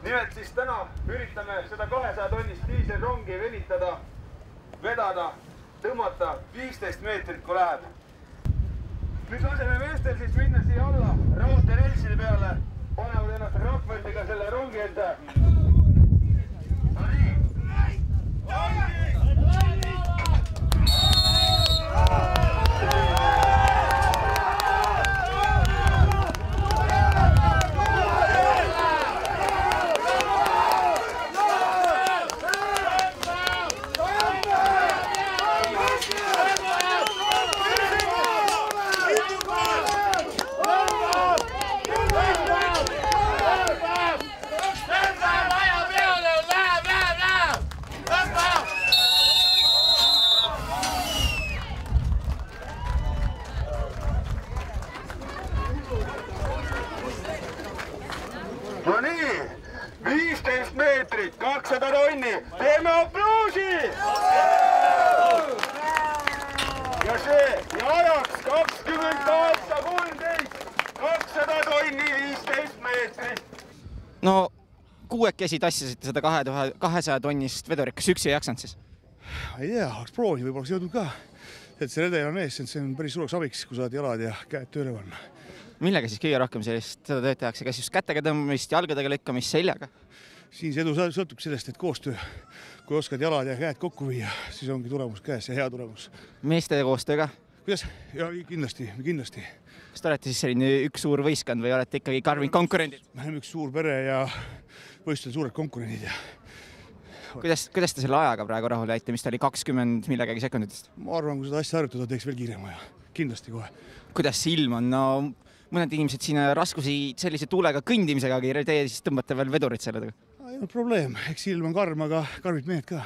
Nimelt siis täna üritame seda 200 tonnist diiselrongi venitada, vedada, tõmmata 15 meetrit, kui läheb. Nüüd laseme meestel siis minna siia alla raudteerelside peale, panevad ennast rakvendiga selle rongi ette. No nii, 15 meetrit, 200 tonni, teeme aplausi! Ja see, ja ajaks 28.13, 200 tonni, 15 meetrit. No, kuuekesi tassisite seda 200 tonnist vedurit, kas üksi ei jaksanud siis? Ei tea, oleks proovi, võib oleks jõudnud ka. Et see redel on ees, see on päris suureks abiks, kui saad jalad ja käed tööle panna. Millega siis kõige rohkem sellist seda tööd tehakse? Kas just kätega tõmbamist, jalgadega lükkamist, seljaga? Siin see edu sõltub sellest, et koostöö, kui oskad jalad ja käed kokku viia, siis ongi tulemus käes ja hea tulemus. Meeste koostöö ka? Kuidas? Ja kindlasti. Kas te olete siis selline üks suur võistkond või olete ikkagi karmid konkurendid? Me oleme üks suur pere ja võistlusel suured konkurendid. Kuidas te selle ajaga praegu rahul jäite, mis ta oli 20 millegagi sekunditest? Ma arvan, kui seda asja harjutada, teeks veel kiirema ja kindlasti kohe. Kuidas see ilm on? No, mõned inimesed siin raskusi sellise tuulega kõndimisega, teie siis tõmbate veel vedurit selle taga? Ei ole probleem, eks ilm on karm, aga karmid mehed ka.